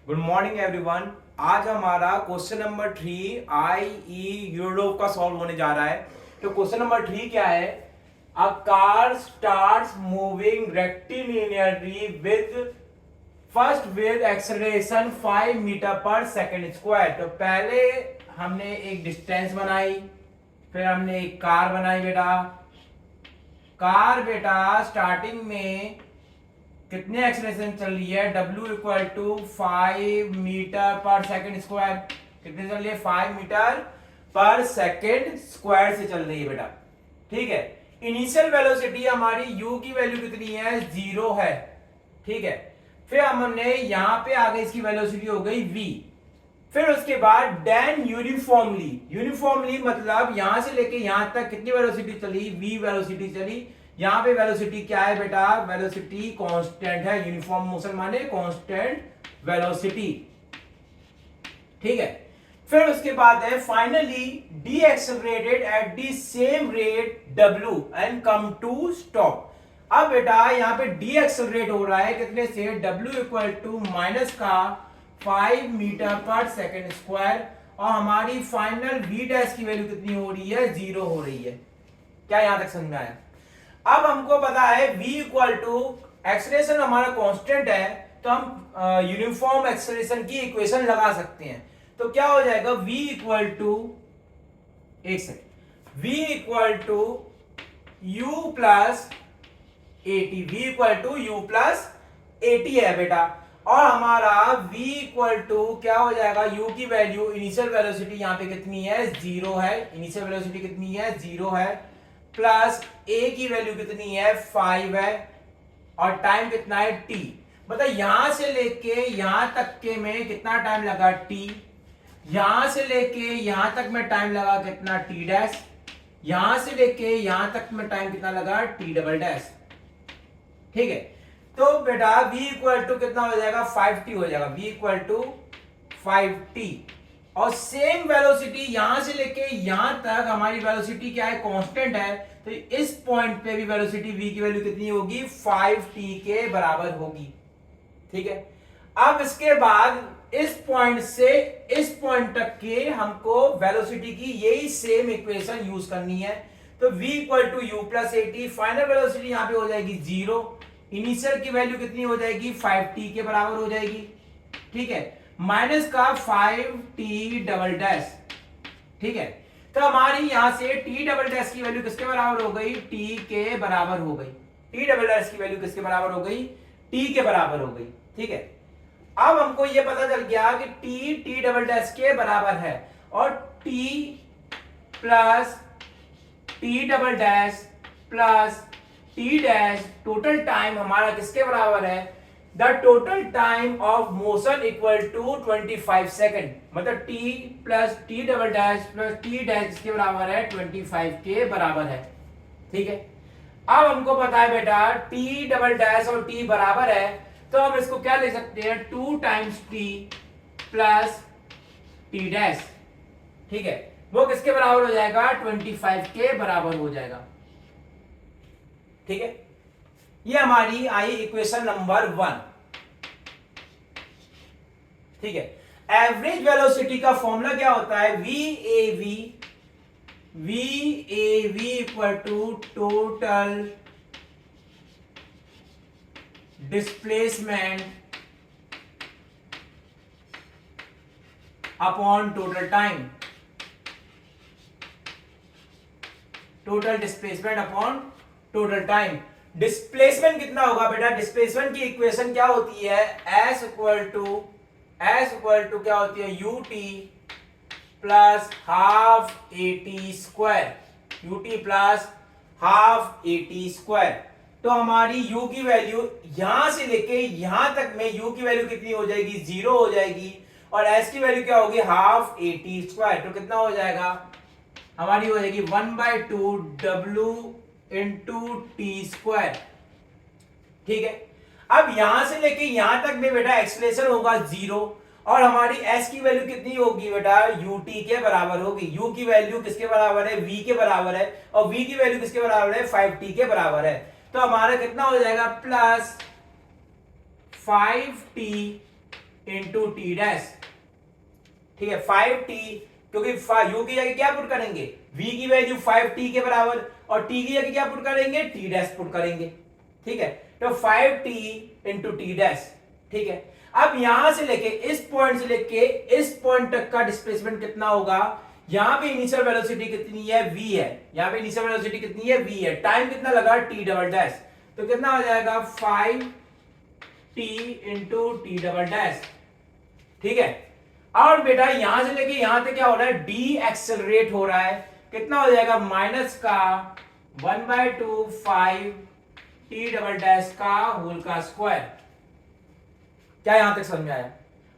Good morning everyone. आज हमारा question number 3 Europe का सॉल्व होने जा रहा है। तो क्वेश्चन नंबर 3 क्या है? A car starts moving rectilinearly with acceleration 5 metre per second square. तो पहले हमने एक डिस्टेंस बनाई, फिर हमने एक कार बनाई बेटा स्टार्टिंग में कितने एक्सेलरेशन चल रही है? W इक्वल टू 5 मीटर पर सेकेंड स्क्वायर। कितने चल रही है? 5 मीटर पर सेकेंड स्क्वायर से चल रही है बेटा। ठीक है। इनिशियल वेलोसिटी हमारी u की वैल्यू कितनी है? 0 है। ठीक है। फिर हमने यहां पे आगे इसकी वेलोसिटी हो गई v। फिर उसके बाद देन यूनिफॉर्मली मतलब यहां से लेके यहां तक कितनी वेलोसिटी चली? v वेलोसिटी चली। यहां पे वेलोसिटी क्या है बेटा? वेलोसिटी कांस्टेंट है। यूनिफॉर्म मोशन माने कांस्टेंट वेलोसिटी। ठीक है। फिर उसके बाद है finally decelerated at the same rate w and come to stop. अब बेटा यहां पे डी एक्सेलरेट हो रहा है कितने से? w इक्वल टू माइनस का 5 मीटर पर सेकेंड स्क्वायर, और हमारी फाइनल v डैश की वैल्यू कितनी हो रही है? 0 हो रही है। क्या यहां तक समझ में आया? अब हमको पता है v इक्वल टू एक्सेलरेशन हमारा कांस्टेंट है, तो हम यूनिफॉर्म एक्सेलरेशन की इक्वेशन लगा सकते हैं। तो क्या हो जाएगा? v इक्वल टू, एक सेकेंड, v equal to u plus a t. v equal to u plus a t है बेटा। और हमारा v इक्वल टू क्या हो जाएगा? u की वैल्यू इनिशियल वेलोसिटी यहां पे कितनी है? 0 है। इनिशियल वेलोसिटी कितनी है? 0 है। प्लस a की वैल्यू कितनी है? 5 है। और टाइम कितना है? t। मतलब यहां से लेके यहां तक के में कितना टाइम लगा? t। यहां से लेके यहां तक में टाइम लगा कितना? t dash. यहां से लेके यहां तक में टाइम कितना लगा? t double dash. ठीक है। तो बेटा v इक्वल टू कितना हो जाएगा? 5t हो जाएगा। v equal to 5t। और सेम वेलोसिटी यहां से लेके यहां तक हमारी वेलोसिटी क्या है? कांस्टेंट है। तो इस पॉइंट पे भी वेलोसिटी v की वैल्यू कितनी होगी? 5t के बराबर होगी। ठीक है। अब इसके बाद इस पॉइंट से इस पॉइंट तक के हमको वेलोसिटी की यही सेम इक्वेशन यूज करनी है। तो v equal to u plus a t, final velocity यहां पे हो जाएगी 0। इनिशियल की वैल्यू कितनी हो जाएगी? 5t के बराबर हो जाएगी। ठीक है। माइनस का 5t डबल डैश। ठीक है। तो हमारी यहां से t डबल डैश की वैल्यू किसके बराबर हो गई? t के बराबर हो गई। t डबल डैश की वैल्यू किसके बराबर हो गई? t के बराबर हो गई। ठीक है। अब हमको यह पता चल गया कि t डबल डैश के बराबर है, और t plus t double dash plus t dash total time हमारा किसके बराबर है? The total time of motion equal to 25 second. मतलब t plus t double dash plus t dash किसके बराबर है? 25 के बराबर है। ठीक है। अब हमको पता है बेटा t डबल डैश और t बराबर है, तो हम इसको क्या ले सकते हैं? 2 times t plus t dash. ठीक है। वो किसके बराबर हो जाएगा? 25 के बराबर हो जाएगा। ठीक है। ये हमारी आई इक्वेशन नंबर 1। ठीक है। एवरेज वेलोसिटी का फॉर्मूला क्या होता है? VAV equal to total displacement upon total time. Total displacement upon total time. Displacement कितना होगा बेटा? डिस्प्लेसमेंट की इक्वेशन क्या होती है? S इक्वल टू क्या होती है? ut plus half eighty square. ut plus half eighty square. तो हमारी u की वैल्यू यहां से लेके यहां तक में u की वैल्यू कितनी हो जाएगी? 0 हो जाएगी। और s की वैल्यू क्या होगी? Half eighty square. तो कितना हो जाएगा? हमारी हो जाएगी 1/2 w इंटू टी स्क्वायर। ठीक है। अब यहां से लेके यहां तक में बेटा एक्सेलरेशन होगा 0, और हमारी s की वैल्यू कितनी होगी बेटा? ut के बराबर होगी। u की वैल्यू किसके बराबर है? v के बराबर है। और v की वैल्यू किसके बराबर है? 5t के बराबर है। तो हमारा कितना हो जाएगा? Plus 5t into t dash, ठीक है 5t, क्योंकि u की जगह क्या पुट करेंगे, v की वैल्यू 5t के बराबर, और t की जगह क्या पुट करेंगे, t डैश पुट करेंगे, ठीक है। तो 5t इंटू टी डैश, ठीक है। अब यहां से लेके इस पॉइंट से लेके इस पॉइंट तक का डिस्प्लेसमेंट कितना होगा, यहां पे इनिशियल वेलोसिटी कितनी है, v है, यहां पे इनिशियल वेलोसिटी कितनी है, v है, टाइम कितना लगा, t डबल डैश, तो कितना हो जाएगा 5t into T double dash, ठीक है। और बेटा यहां से लेके यहां तक क्या हो रहा है, डी एक्सेलरेट हो रहा है, कितना हो जाएगा माइनस का 1/2 5 टी डबल डैश का होल का स्क्वायर। क्या यहां तक समझ में आया।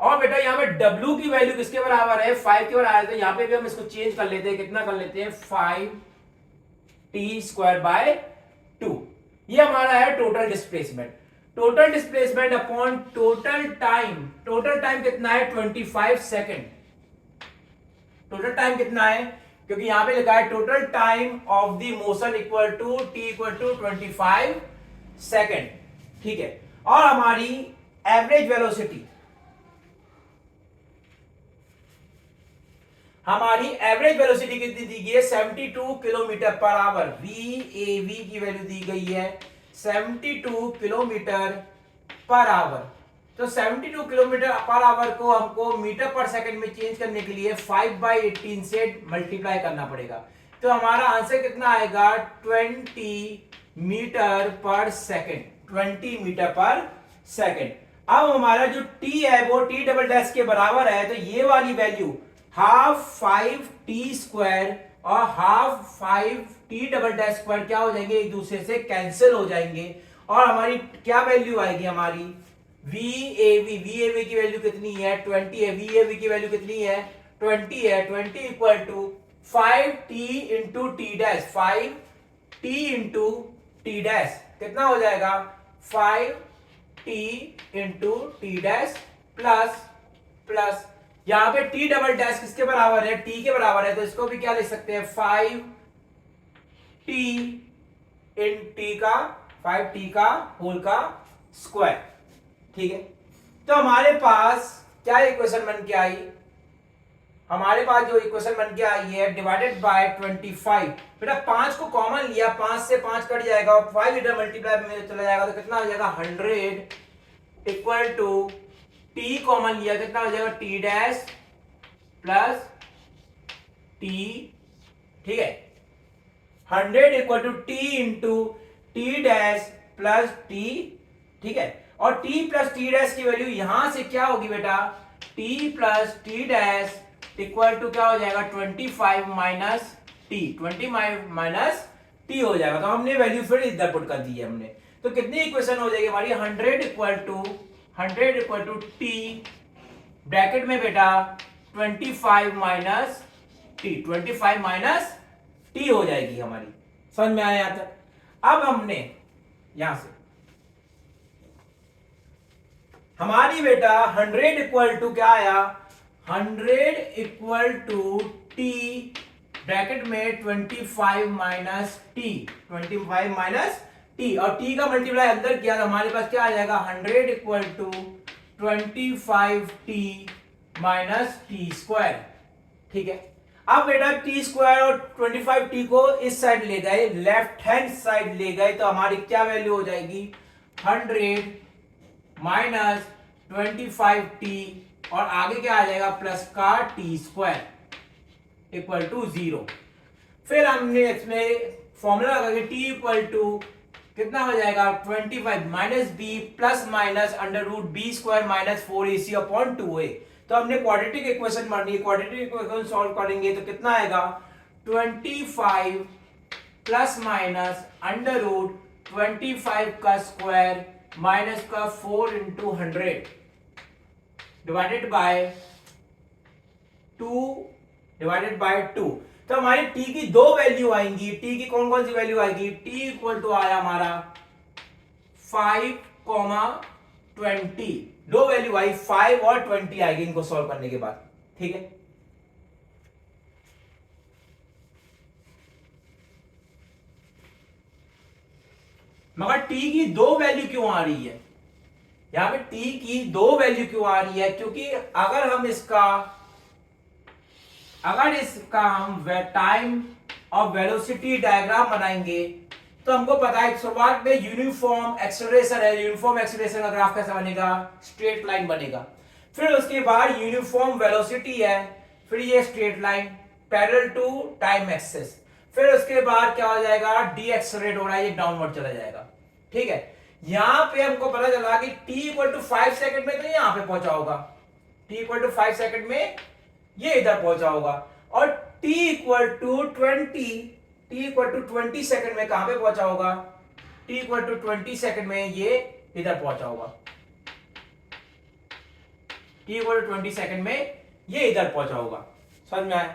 और बेटा यहां पे W की वैल्यू किसके बराबर है, 5 के बराबर है, तो यहां पे भी हम इसको चेंज कर लेते हैं, कितना कर लेते हैं 5t स्क्वायर बाय 2। ये हमारा है total displacement, total displacement upon total time कितना है 25 सेकेंड। टोटल टाइम कितना है, क्योंकि यहां पे लिखा है total time of the motion equal to t equal to 25 second, ठीक है। और हमारी एवरेज वेलोसिटी, कितनी दी गई है 72 किलोमीटर पर आवर, VAV की वैल्यू दी गई है 72 किलोमीटर पर आवर। तो 72 किलोमीटर पर आवर को हमको मीटर पर सेकंड में चेंज करने के लिए 5/18 से मल्टीप्लाई करना पड़ेगा, तो हमारा आंसर कितना आएगा 20 metre per second, 20 metre per second. अब हमारा जो t है वो t डबल डैश के बराबर है, तो ये वाली वैल्यू हाफ 5t स्क्वायर और half 5t double dash square क्या हो जाएंगे, एक दूसरे से कैंसिल हो जाएंगे, और हमारी क्या वैल्यू आएगी, हमारी VAV की वैल्यू कितनी है 20 है, VAV की वैल्यू कितनी है 20 है, 20 equal to 5t into t dash, 5t into t dash कितना हो जाएगा 5t into t dash plus plus यहां पे t डबल डैश किसके बराबर है, t के बराबर है, तो इसको भी क्या लिख सकते हैं 5t इन t का 5t का होल का स्क्वायर, ठीक है। तो हमारे पास क्या इक्वेशन बन के आई, हमारे पास जो इक्वेशन बन के आई है डिवाइडेड बाय 25, बेटा 5 को कॉमन लिया, 5 से 5 कट जाएगा और 5 इधर मल्टीप्लाई में चला जाएगा, तो कितना हो जाएगा 100 इक्वल टू t कॉमन लिया, कितना हो जाएगा t डैश प्लस t, ठीक है 100 equal to t into t dash plus t, ठीक है। और t प्लस टी डैश की वैल्यू यहां से क्या होगी बेटा, t plus t dash equal to क्या हो जाएगा 25 माइनस टी, 25 माइनस टी हो जाएगा, तो हमने वैल्यू फिर इधर पुट कर दी है हमने। तो कितनी इक्वेशन हो जाएगी हमारी 100 इक्वल टू टी ब्रैकेट में बेटा 25 माइनस टी, 25 माइनस टी हो जाएगी हमारी, समझ में आया यहां तक। अब हमने यहां से हमारी बेटा 100 इक्वल टू क्या आया, 100 इक्वल टू टी ब्रैकेट में 25 माइनस टी, 25 माइनस टी, और टी का मल्टीप्लाई अंदर किया तो हमारे पास क्या आ जाएगा 100 equal to 25t minus t square, ठीक है। अब बेटा टी स्क्वायर और 25t को इस साइड ले गए, लेफ्ट हैंड साइड ले गए, तो हमारी क्या वैल्यू हो जाएगी 100 माइनस 25t और आगे क्या आ जाएगा प्लस का टी स्क्वायर इक्वल टू 0। फिर हमने इसमें फॉर्मूला लगा के t इक्वल टू कितना हो जाएगा 25 minus b plus minus under root b square minus 4ac upon 2a। तो हमने क्वाड्रेटिक इक्वेशन मारनी है, क्वाड्रेटिक इक्वेशन सॉल्व करेंगे तो कितना आएगा 25 प्लस माइनस अंडर रूट 25 का स्क्वायर माइनस का 4 इंटू 100 डिवाइडेड बाय 2। तो हमारी t की दो वैल्यू आएंगी, t की कौन कौन सी वैल्यू आएगी, t इक्वल टू आया हमारा 5,20, दो वैल्यू आई 5 और 20 आएगी इनको सॉल्व करने के बाद, ठीक है। मगर t की दो वैल्यू क्यों आ रही है, यहाँ पे t की 2 वैल्यू क्यों आ रही है, क्योंकि अगर इसका हम टाइम और वेलोसिटी डायग्राम बनाएंगे तो हमको पता है शुरुआत में यूनिफॉर्म एक्सेलरेशन है, यूनिफॉर्म एक्सेलरेशन का ग्राफ कैसा बनेगा, स्ट्रेट लाइन बनेगा। फिर उसके बाद यूनिफॉर्म वेलोसिटी है, फिर ये straight line parallel to time axis. फिर उसके बाद क्या हो जाएगा, डी एक्सेलरेट हो रहा है, ये डाउनवर्ड चला जाएगा। ठीक है, यहां पे हमको पता चला कि t इक्वल टू 5 सेकंड में तो यहां पे पहुंचा होगा, t इक्वल टू 5 सेकंड में ये इधर पहुंचा होगा, और t इक्वल टू 20 सेकंड में कहां पे पहुंचा होगा, t इक्वल टू 20 सेकंड में ये इधर पहुंचा होगा, t इक्वल टू 20 सेकंड में ये इधर पहुंचा होगा। समझ में आया?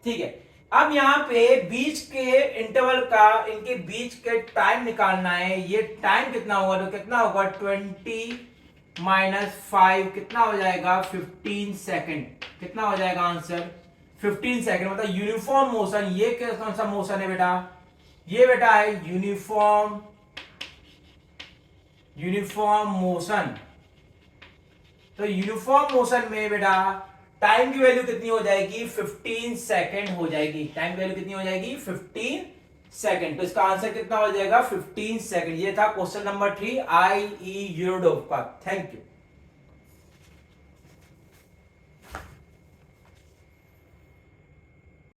ठीक है, अब यहां पे बीच के इंटरवल का, इनके बीच के टाइम निकालना है। ये टाइम कितना होगा, तो कितना होगा 20 माइनस 5 कितना हो जाएगा 15 सेकंड। कितना हो जाएगा आंसर 15 सेकंड। मतलब यूनिफॉर्म मोशन, ये कौन सा मोशन है बेटा, ये बेटा है यूनिफॉर्म मोशन। तो यूनिफॉर्म मोशन में बेटा टाइम की वैल्यू कितनी हो जाएगी 15 सेकंड हो जाएगी। टाइम की वैल्यू कितनी हो जाएगी 15 सेकंड। तो इसका आंसर कितना हो जाएगा 15 सेकंड। ये था क्वेश्चन नंबर 3 IE यूरोडोव का। Thank you.